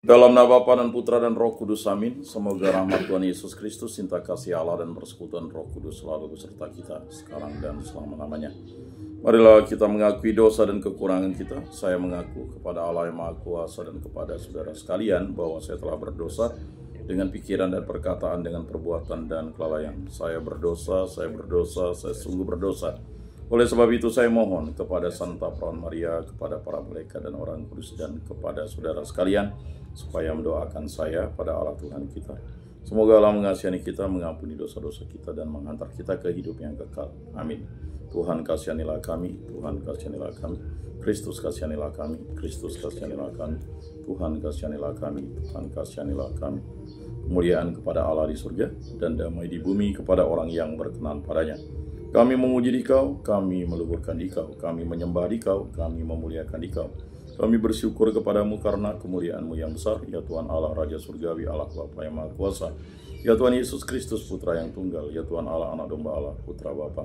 Dalam nama Bapa dan Putra dan Roh Kudus, amin. Semoga rahmat Tuhan Yesus Kristus, cinta kasih Allah dan persekutuan Roh Kudus selalu beserta kita sekarang dan selama-lamanya. Marilah kita mengakui dosa dan kekurangan kita. Saya mengaku kepada Allah yang Maha Kuasa dan kepada saudara sekalian bahwa saya telah berdosa dengan pikiran dan perkataan, dengan perbuatan dan kelalaian. Saya berdosa, saya sungguh berdosa. Oleh sebab itu saya mohon kepada Santa Perawan Maria, kepada para malaikat dan orang kudus, dan kepada saudara sekalian, supaya mendoakan saya pada Allah Tuhan kita. Semoga Allah mengasihani kita, mengampuni dosa-dosa kita, dan menghantar kita ke hidup yang kekal. Amin. Tuhan kasihanilah kami, Tuhan kasihanilah kami. Kristus kasihanilah kami, Kristus kasihanilah kami. Tuhan kasihanilah kami, Tuhan kasihanilah kami. Kemuliaan kepada Allah di surga, dan damai di bumi kepada orang yang berkenan padanya. Kami memuji Dikau, kami meluhurkan Dikau, kami menyembah Dikau, kami memuliakan Dikau. Kami bersyukur kepadamu karena kemuliaan-Mu yang besar, ya Tuhan Allah Raja Surgawi, Allah Bapa yang Maha Kuasa, ya Tuhan Yesus Kristus Putra yang tunggal, ya Tuhan Allah Anak Domba Allah, Putra Bapa.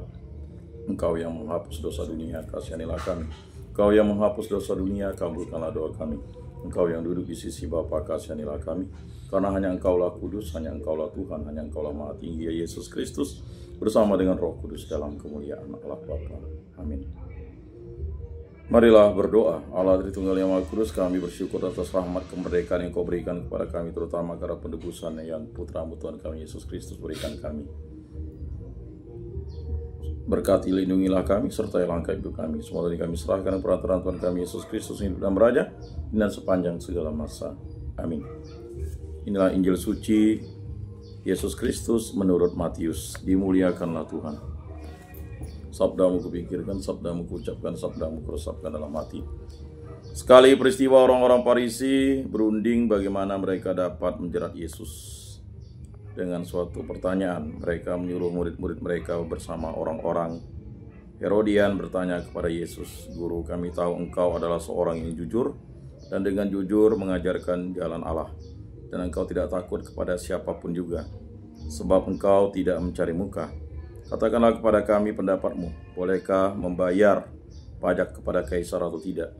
Engkau yang menghapus dosa dunia, kasihanilah kami. Engkau yang menghapus dosa dunia, kabulkanlah doa kami. Engkau yang duduk di sisi Bapa, kasihanilah kami. Karena hanya Engkaulah kudus, hanya Engkaulah Tuhan, hanya Engkaulah Maha Tinggi, ya Yesus Kristus, bersama dengan Roh Kudus dalam kemuliaan Allah Bapa. Amin. Marilah berdoa. Allah Tritunggal yang Maha Kudus, kami bersyukur atas rahmat kemerdekaan yang Kau berikan kepada kami, terutama karena penebusan yang Putra-Mu Tuhan kami Yesus Kristus berikan kami. Berkati, lindungilah kami, sertai langkah hidup kami. Semua tadi kami serahkan perantaraan Tuhan kami Yesus Kristus hidup dan beraja dan sepanjang segala masa. Amin. Inilah Injil suci Yesus Kristus menurut Matius. Dimuliakanlah Tuhan. Sabdamu kupikirkan, sabdamu kuucapkan, sabdamu kuresapkan dalam hati. Sekali peristiwa orang-orang Farisi berunding bagaimana mereka dapat menjerat Yesus. Dengan suatu pertanyaan, mereka menyuruh murid-murid mereka bersama orang-orang Herodian bertanya kepada Yesus, "Guru, kami tahu Engkau adalah seorang yang jujur dan dengan jujur mengajarkan jalan Allah. Dan Engkau tidak takut kepada siapapun juga, sebab Engkau tidak mencari muka. Katakanlah kepada kami pendapatmu, bolehkah membayar pajak kepada Kaisar atau tidak?"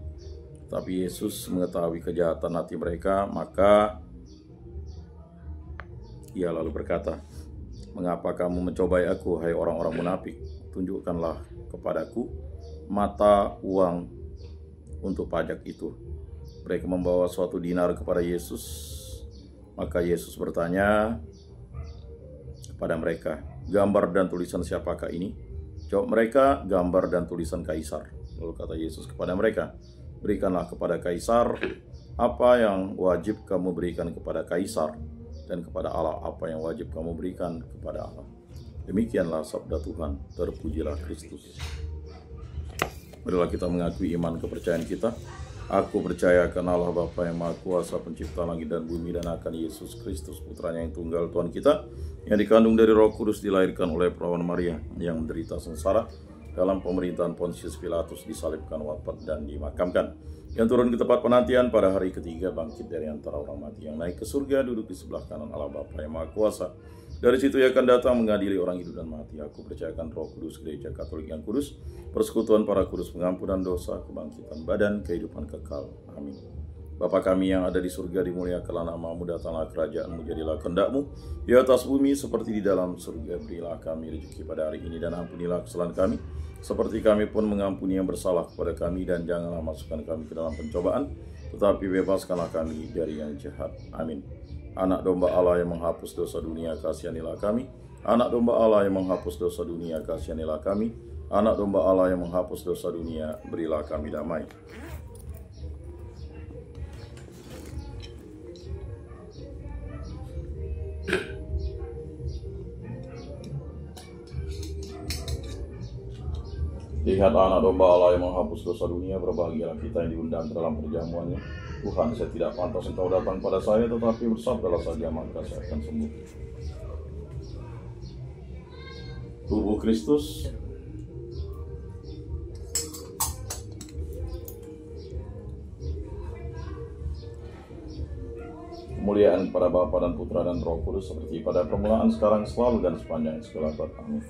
Tapi Yesus mengetahui kejahatan hati mereka, maka Ia lalu berkata, "Mengapa kamu mencobai aku, hai orang-orang munafik? Tunjukkanlah kepadaku mata uang untuk pajak itu." Mereka membawa suatu dinar kepada Yesus. Maka Yesus bertanya kepada mereka, "Gambar dan tulisan siapakah ini?" Jawab mereka, "Gambar dan tulisan Kaisar." Lalu kata Yesus kepada mereka, "Berikanlah kepada Kaisar apa yang wajib kamu berikan kepada Kaisar, dan kepada Allah apa yang wajib kamu berikan kepada Allah." Demikianlah sabda Tuhan. Terpujilah Kristus. Marilah kita mengakui iman kepercayaan kita. Aku percaya akan Allah Bapa yang Maha Kuasa, pencipta langit dan bumi, dan akan Yesus Kristus, Putranya yang tunggal Tuhan kita, yang dikandung dari Roh Kudus, dilahirkan oleh Perawan Maria, yang menderita sengsara dalam pemerintahan Pontius Pilatus, disalibkan, wafat, dan dimakamkan, yang turun ke tempat penantian pada hari ketiga, bangkit dari antara orang mati, yang naik ke surga, duduk di sebelah kanan Allah Bapa yang Maha Kuasa. Dari situ Ia akan datang mengadili orang hidup dan mati. Aku percayakan Roh Kudus, Gereja Katolik yang kudus, persekutuan para kudus, pengampunan dosa, kebangkitan badan, kehidupan kekal. Amin. Bapa kami yang ada di surga, dimuliakanlah nama-Mu, datanglah kerajaan-Mu, jadilah kehendak-Mu di atas bumi seperti di dalam surga. Berilah kami rezeki pada hari ini, dan ampunilah kesalahan kami, seperti kami pun mengampuni yang bersalah kepada kami, dan janganlah masukkan kami ke dalam pencobaan, tetapi bebaskanlah kami dari yang jahat. Amin. Anak Domba Allah yang menghapus dosa dunia, kasihanilah kami. Anak Domba Allah yang menghapus dosa dunia, kasihanilah kami. Anak Domba Allah yang menghapus dosa dunia, berilah kami damai. Lihat Anak Domba Allah yang menghapus dosa dunia, berbahagialah kita yang diundang ke dalam perjamuannya. Tuhan, saya tidak pantas Engkau datang pada saya, tetapi bersabdalah saja, maka saya akan sembuh. Tubuh Kristus. Kemuliaan kepada Bapa dan Putra dan Roh Kudus, seperti pada permulaan, sekarang, selalu, dan sepanjang segala abad. Amin.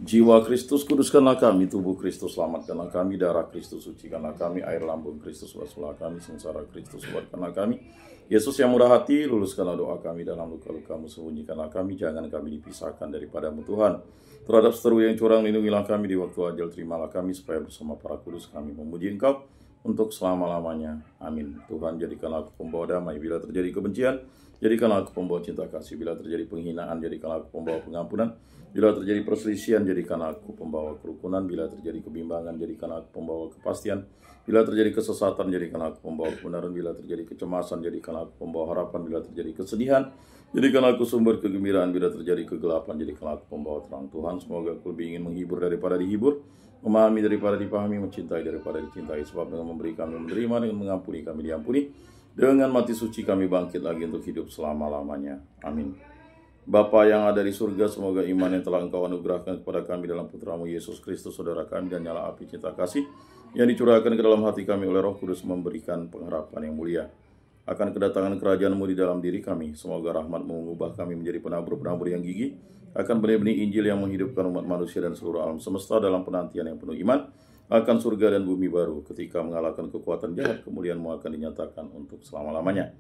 Jiwa Kristus kuduskanlah kami, tubuh Kristus selamatkanlah kami, darah Kristus sucikanlah kami, air lambung Kristus basuhlah kami, sengsara Kristus buatkanlah kami. Yesus yang murah hati, luluskanlah doa kami, dalam luka-lukamu sembunyikanlah kami, jangan kami dipisahkan daripadamu Tuhan. Terhadap seteru yang curang, lindungilah kami di waktu ajal, terimalah kami, supaya bersama para kudus kami memuji Engkau untuk selama-lamanya. Amin. Tuhan, jadikanlah aku pembawa damai bila terjadi kebencian, jadikanlah aku pembawa cinta kasih bila terjadi penghinaan, jadikanlah aku pembawa pengampunan. Bila terjadi perselisihan, jadikanlah aku pembawa kerukunan. Bila terjadi kebimbangan, jadikanlah aku pembawa kepastian. Bila terjadi kesesatan, jadikanlah aku pembawa kebenaran. Bila terjadi kecemasan, jadikanlah aku pembawa harapan. Bila terjadi kesedihan, jadikanlah aku sumber kegembiraan. Bila terjadi kegelapan, jadikanlah aku pembawa terang. Tuhan, semoga aku lebih ingin menghibur daripada dihibur, memahami daripada dipahami, mencintai daripada dicintai. Sebab dengan memberi kami menerima, dengan mengampuni kami diampuni, dengan mati suci kami bangkit lagi untuk hidup selama-lamanya. Amin. Bapa yang ada di surga, semoga iman yang telah Engkau anugerahkan kepada kami dalam Putramu Yesus Kristus, Saudara kami, dan nyala api cinta kasih yang dicurahkan ke dalam hati kami oleh Roh Kudus memberikan pengharapan yang mulia akan kedatangan kerajaan-Mu di dalam diri kami. Semoga rahmat-Mu mengubah kami menjadi penabur-penabur yang gigih akan benih-benih Injil yang menghidupkan umat manusia dan seluruh alam semesta dalam penantian yang penuh iman akan surga dan bumi baru. Ketika mengalahkan kekuatan jahat, kemuliaan-Mu akan dinyatakan untuk selama-lamanya.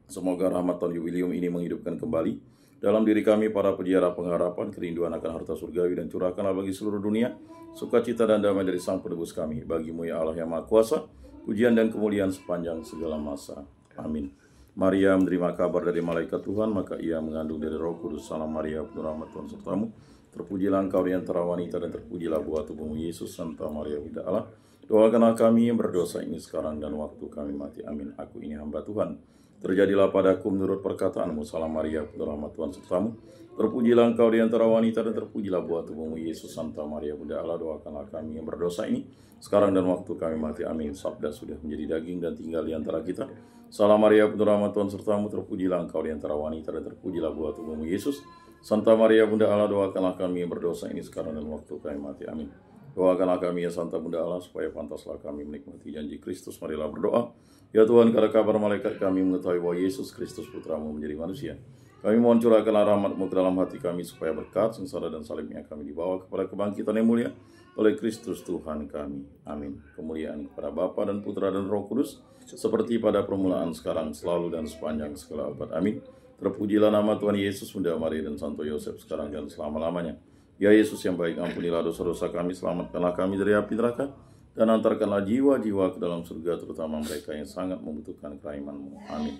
Semoga rahmat tahun jubilium ini menghidupkan kembali dalam diri kami para peziarah pengharapan kerinduan akan harta surgawi, dan curahkanlah bagi seluruh dunia sukacita dan damai dari Sang Penebus kami. Bagi-Mu ya Allah yang Maha Kuasa, pujian dan kemuliaan sepanjang segala masa. Amin. Maria menerima kabar dari malaikat Tuhan, maka ia mengandung dari Roh Kudus. Salam Maria, penuh rahmat Tuhan sertamu. Terpujilah engkau di antara wanita, dan terpujilah buah tubuhmu Yesus. Santa Maria Bunda Allah, doakanlah kami yang berdosa ini sekarang dan waktu kami mati. Amin. Aku ini hamba Tuhan, terjadilah padaku menurut perkataanmu. Salam Maria, penuh rahmat Tuhan sertamu. Terpujilah engkau di antara wanita, dan terpujilah buah tubuhmu Yesus. Santa Maria Bunda Allah, doakanlah kami yang berdosa ini sekarang dan waktu kami mati. Amin. Sabda sudah menjadi daging dan tinggal di antara kita. Salam Maria, penuh rahmat Tuhan sertamu. Terpujilah engkau di antara wanita, dan terpujilah buah tubuhmu Yesus. Santa Maria Bunda Allah, doakanlah kami yang berdosa ini sekarang dan waktu kami mati. Amin. Doakanlah kami ya Santa Bunda Allah, supaya pantaslah kami menikmati janji Kristus. Marilah berdoa. Ya Tuhan, karena kabar malaikat kami mengetahui bahwa Yesus Kristus Putramu menjadi manusia, kami mohon curahkanlah rahmat-Mu ke dalam hati kami, supaya berkat sengsara dan salibnya kami dibawa kepada kebangkitan yang mulia oleh Kristus Tuhan kami. Amin. Kemuliaan kepada Bapa dan Putra dan Roh Kudus, seperti pada permulaan, sekarang, selalu, dan sepanjang segala abad. Amin. Terpujilah nama Tuhan Yesus, Bunda Maria, dan Santo Yosef, sekarang dan selama-lamanya. Ya Yesus yang baik, ampunilah dosa-dosa kami, selamatkanlah kami dari api neraka, dan antarkanlah jiwa-jiwa ke dalam surga, terutama mereka yang sangat membutuhkan kerahiman-Mu. Amin.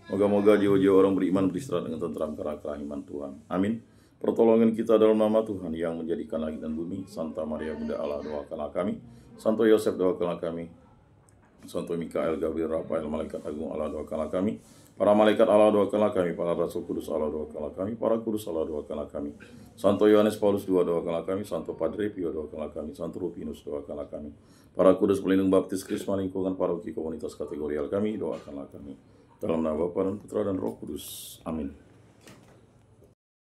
Moga-moga jiwa-jiwa orang beriman beristirahat dengan tentram karena kerahiman Tuhan. Amin. Pertolongan kita dalam nama Tuhan yang menjadikan langit dan bumi. Santa Maria Bunda Allah, doakanlah kami. Santo Yosef, doakanlah kami. Santo Mikael, Gabriel, Rafael, Malaikat Agung Allah, doakanlah kami. Para malaikat Allah, doakanlah kami. Para rasul kudus Allah, doakanlah kami. Para kudus Allah, doakanlah kami. Santo Yohanes Paulus II, doakanlah kami. Santo Padre Pio, doakanlah kami. Santo Rufinus, doakanlah kami. Para kudus pelindung baptis Krisma, lingkungan paroki komunitas kategorial kami, doakanlah kami. Dalam nama Bapa dan Putra dan Roh Kudus. Amin.